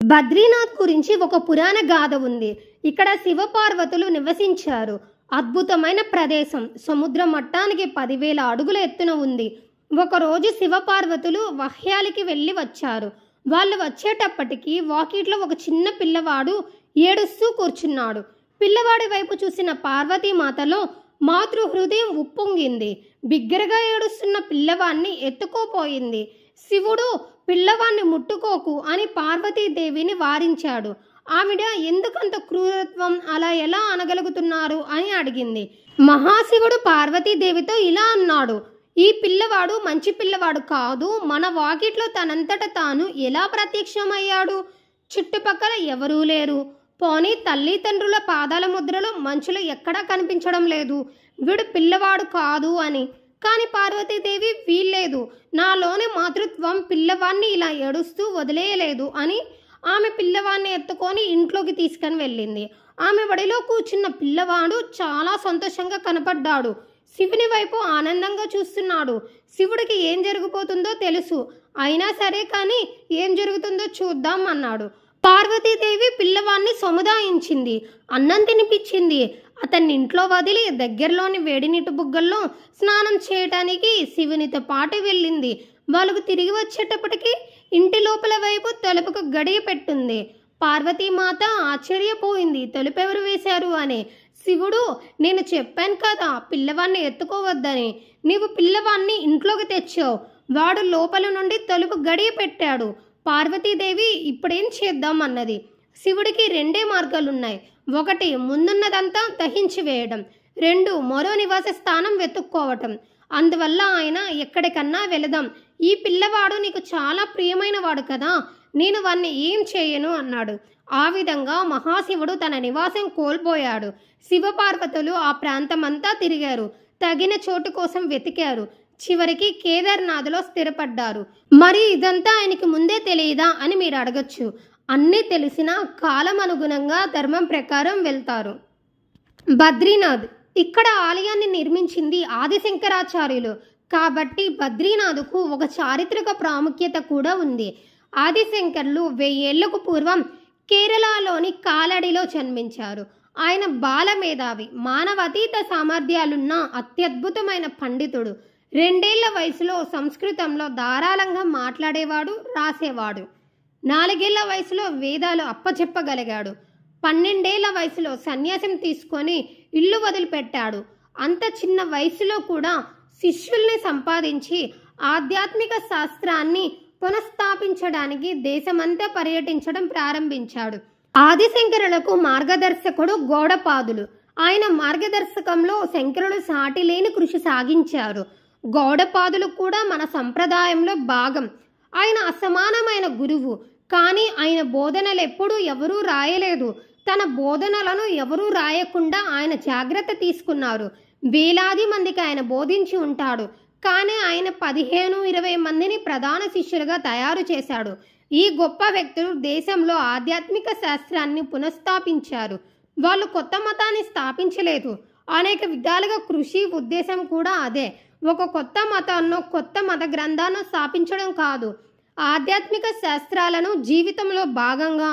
బద్రీనాథ్ గురించి ఒక పురాణ గాథ ఉంది. ఇక్కడ శివపార్వతులు నివసించారు. అద్భుతమైన ప్రదేశం. సముద్ర మట్టానికి 10,000 అడుగుల ఎత్తున ఉంది. ఒకరోజు శివపార్వతులు వహ్యాలికి వెళ్ళి వచ్చారు. వాళ్ళు వచ్చేటప్పటికి వాకిట్లో ఒక చిన్న పిల్లవాడు ఏడుస్తూ కూర్చున్నాడు. పిల్లవాడి వైపు చూసిన పార్వతీమాతలో మాతృ హృదయం ఉప్పొంగింది. బిగ్గరగా ఏడుస్తున్న పిల్లవాడిని ఎత్తుకోపోయింది. శివుడు పిల్లవాడిని ముట్టుకోకు అని పార్వతీదేవిని వారించాడు. ఆవిడ ఎందుకంత క్రూరత్వం, అలా ఎలా అనగలుగుతున్నారు అని అడిగింది. మహాశివుడు పార్వతీదేవితో ఇలా అన్నాడు, ఈ పిల్లవాడు మంచి పిల్లవాడు కాదు. మన వాకిట్లో తనంతట తాను ఎలా ప్రత్యక్షమయ్యాడు? చుట్టుపక్కల ఎవరూ లేరు. పోనీ తల్లిదండ్రుల పాదాల ముద్రలు మంచులో ఎక్కడా కనిపించడం లేదు. వీడు పిల్లవాడు కాదు అని. కానీ పార్వతీదేవి వీల్లేదు, నాలోని మాతృత్వం పిల్లవాడిని ఇలా ఏడుస్తూ వదిలేయలేదు అని ఆమె పిల్లవాడిని ఎత్తుకొని ఇంట్లోకి తీసుకొని వెళ్ళింది. ఆమె వడిలో కూర్చున్న పిల్లవాడు చాలా సంతోషంగా కనపడ్డాడు. శివుని వైపు ఆనందంగా చూస్తున్నాడు. శివుడికి ఏం జరిగిపోతుందో తెలుసు. అయినా సరే కానీ ఏం జరుగుతుందో చూద్దాం అన్నాడు. పార్వతీదేవి పిల్లవాడిని సముదాయించింది. అన్నం తినిపించింది. అతన్ని ఇంట్లో వదిలి దగ్గరలోని వేడి నీటి బుగ్గల్లో స్నానం చేయటానికి శివునితో పాటు వెళ్ళింది. వాళ్ళకు తిరిగి వచ్చేటప్పటికి ఇంటి లోపల వైపు తలుపుకు గడియ పెట్టుంది. పార్వతీమాత ఆశ్చర్యపోయింది, తలుపెవరు వేశారు అని. శివుడు, నేను చెప్పాను కదా పిల్లవాడిని ఎత్తుకోవద్దని. నీవు పిల్లవాడిని ఇంట్లోకి తెచ్చావు. వాడు లోపల నుండి తలుపు గడియ పెట్టాడు. పార్వతీదేవి ఇప్పుడేం చేద్దాం అన్నది. శివుడికి 2 మార్గాలున్నాయి. 1 ముందున్నదంతా దహించి వేయడం, 2 మరో నివాస స్థానం వెతుక్కోవటం. అందువల్ల ఆయన ఎక్కడికన్నా వెళదాం. ఈ పిల్లవాడు నీకు చాలా ప్రియమైన వాడు కదా, నేను వాణ్ణి ఏం చేయను అన్నాడు. ఆ విధంగా మహాశివుడు తన నివాసం కోల్పోయాడు. శివపార్వతులు ఆ ప్రాంతమంతా తిరిగారు. తగిన చోటు కోసం వెతికారు. చివరికి కేదార్నాథ్లో స్థిరపడ్డారు. మరి ఇదంతా ఆయనకి ముందే తెలియదా అని మీరు అడగచ్చు. అన్నీ తెలిసినా కాలం అనుగుణంగా ధర్మం ప్రకారం వెళ్తారు. బద్రీనాథ్, ఇక్కడ ఆలయాన్ని నిర్మించింది ఆదిశంకరాచార్యులు. కాబట్టి బద్రీనాథ్కు ఒక చారిత్రక ప్రాముఖ్యత కూడా ఉంది. ఆదిశంకర్లు 1000 ఏళ్లకు పూర్వం కేరళలోని కాలడిలో జన్మించారు. ఆయన బాలమేధావి, మానవాతీత సామర్థ్యాలున్న అత్యద్భుతమైన పండితుడు. 2 ఏళ్ల వయసులో సంస్కృతంలో ధారాళంగా మాట్లాడేవాడు, రాసేవాడు. 4 ఏళ్ల వయసులో వేదాలు అప్పచెప్పగలిగాడు. 12 ఏళ్ల వయసులో సన్యాసం తీసుకొని ఇల్లు వదిలిపెట్టాడు. అంత చిన్న వయసులో కూడా శిష్యుల్ని సంపాదించి ఆధ్యాత్మిక శాస్త్రాన్ని పునఃస్థాపించడానికి దేశమంతా పర్యటించడం ప్రారంభించాడు. ఆదిశంకరులకు మార్గదర్శకుడు గౌడపాదులు. ఆయన మార్గదర్శకంలో శంకరులు సాటిలేని కృషి సాగించారు. గౌడపాదులు కూడా మన సంప్రదాయంలో భాగం. ఆయన అసమానమైన గురువు. కానీ ఆయన బోధనలు ఎప్పుడూ ఎవరూ రాయలేదు. తన బోధనలను ఎవరూ రాయకుండా ఆయన జాగ్రత్త తీసుకున్నారు. వేలాది మందికి ఆయన బోధించి ఉంటాడు. కానీ ఆయన 15-20 మందిని ప్రధాన శిష్యులుగా తయారు చేశాడు. ఈ గొప్ప వ్యక్తులు దేశంలో ఆధ్యాత్మిక శాస్త్రాన్ని పునఃస్థాపించారు. వాళ్ళు కొత్త మతాన్ని స్థాపించలేదు. అనేక విధాలుగా కృషి ఉద్దేశం కూడా అదే. ఒక కొత్త మతాన్నో కొత్త మత గ్రంథాన్ని స్థాపించడం కాదు, ఆధ్యాత్మిక శాస్త్రాలను జీవితంలో భాగంగా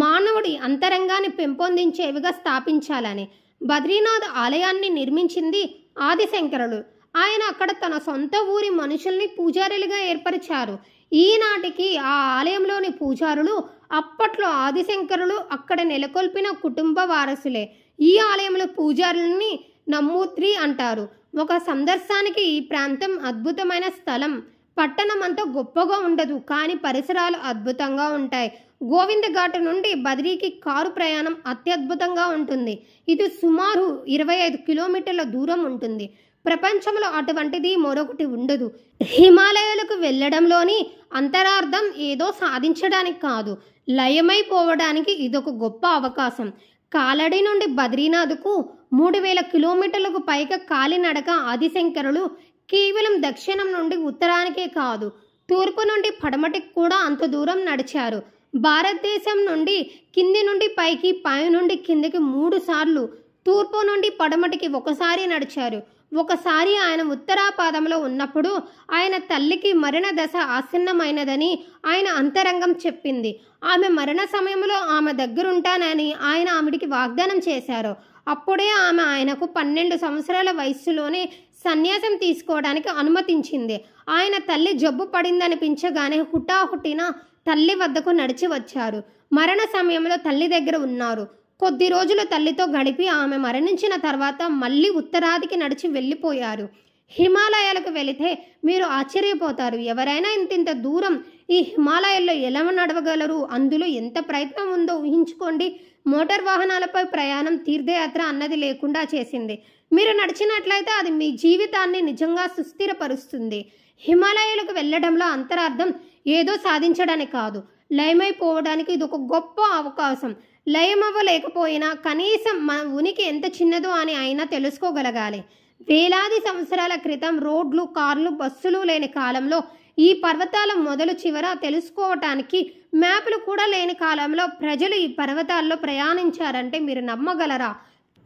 మానవుడి అంతరంగాన్ని పెంపొందించేవిగా స్థాపించాలని. బద్రీనాథ్ ఆలయాన్ని నిర్మించింది ఆదిశంకరులు. ఆయన అక్కడ తన సొంత ఊరి మనుషుల్ని పూజారులుగా ఏర్పరిచారు. ఈనాటికి ఆ ఆలయంలోని పూజారులు అప్పట్లో ఆదిశంకరులు అక్కడ నెలకొల్పిన కుటుంబ వారసులే. ఈ ఆలయంలో పూజారులని నమ్మూత్రి అంటారు. ఒక సందర్శనానికి ఈ ప్రాంతం అద్భుతమైన స్థలం. పట్టణం అంతా గొప్పగా ఉండదు, కానీ పరిసరాలు అద్భుతంగా ఉంటాయి. గోవింద ఘాట్ నుండి బద్రీకి కారు ప్రయాణం అత్యద్భుతంగా ఉంటుంది. ఇది సుమారు 25 కిలోమీటర్ల దూరం ఉంటుంది. ప్రపంచంలో అటువంటిది మరొకటి ఉండదు. హిమాలయాలకు వెళ్ళడంలోని అంతరార్థం ఏదో సాధించడానికి కాదు, లయమైపోవడానికి ఇదొక గొప్ప అవకాశం. కాలడి నుండి బద్రీనాథ్కు 3000 కిలోమీటర్లకు పైగా కాలినడక ఆదిశంకరులు కేవలం దక్షిణం నుండి ఉత్తరానికే కాదు, తూర్పు నుండి పడమటికి కూడా అంత దూరం నడిచారు. భారతదేశం నుండి కింది నుండి పైకి, పై నుండి కిందికి 3 సార్లు, తూర్పు నుండి పడమటికి 1 సారి నడిచారు. ఒకసారి ఆయన ఉత్తరాపాదంలో ఉన్నప్పుడు ఆయన తల్లికి మరణ దశ ఆసన్నమైనదని ఆయన అంతరంగం చెప్పింది. ఆమె మరణ సమయంలో ఆమె దగ్గరుంటానని ఆయన ఆమెడికి వాగ్దానం చేశారు. అప్పుడే ఆమె ఆయనకు 12 సంవత్సరాల వయస్సులోనే సన్యాసం తీసుకోవడానికి అనుమతించింది. ఆయన తల్లి జబ్బు పడిందనిపించగానే హుటాహుటిన తల్లి వద్దకు నడిచి వచ్చారు. మరణ సమయంలో తల్లి దగ్గర ఉన్నారు. కొద్ది రోజులు తల్లితో గడిపి ఆమె మరణించిన తర్వాత మళ్ళీ ఉత్తరాదికి నడిచి వెళ్ళిపోయారు. హిమాలయాలకు వెళితే మీరు ఆశ్చర్యపోతారు. ఎవరైనా ఇంత దూరం ఈ హిమాలయాల్లో ఎలా నడవగలరు? అందులో ఎంత ప్రయత్నం ఉందో ఊహించుకోండి. మోటార్ వాహనాలపై ప్రయాణం, తీర్థయాత్ర అన్నది లేకుండా చేసింది. మీరు నడిచినట్లయితే అది మీ జీవితాన్ని నిజంగా సుస్థిరపరుస్తుంది. హిమాలయాలకు వెళ్ళడంలో అంతరార్థం ఏదో సాధించడానికి కాదు, లయమైపోవడానికి ఇది ఒక గొప్ప అవకాశం. లయమవ్వలేకపోయినా కనీసం మన ఉనికి ఎంత చిన్నదో అని అయినా తెలుసుకోగలగాలి. వేలాది సంవత్సరాల క్రితం రోడ్లు, కార్లు, బస్సులు లేని కాలంలో, ఈ పర్వతాల మొదలు చివర తెలుసుకోవటానికి మ్యాప్లు కూడా లేని కాలంలో ప్రజలు ఈ పర్వతాల్లో ప్రయాణించారంటే మీరు నమ్మగలరా?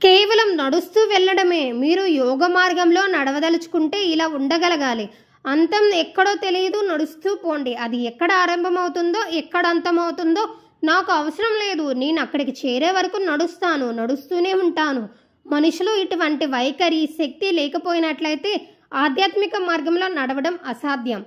కేవలం నడుస్తూ వెళ్ళడమే. మీరు యోగ మార్గంలో నడవదలుచుకుంటే ఇలా ఉండగలగాలి. అంతం ఎక్కడో తెలియదు, నడుస్తూ పోండి. అది ఎక్కడ ఆరంభమవుతుందో ఎక్కడ అంతమవుతుందో నాకు అవసరం లేదు. నేను అక్కడికి చేరే వరకు నడుస్తాను, నడుస్తూనే ఉంటాను. మనిషిలో ఇటువంటి వైఖరి, శక్తి లేకపోయినట్లయితే ఆధ్యాత్మిక మార్గంలో నడవడం అసాధ్యం.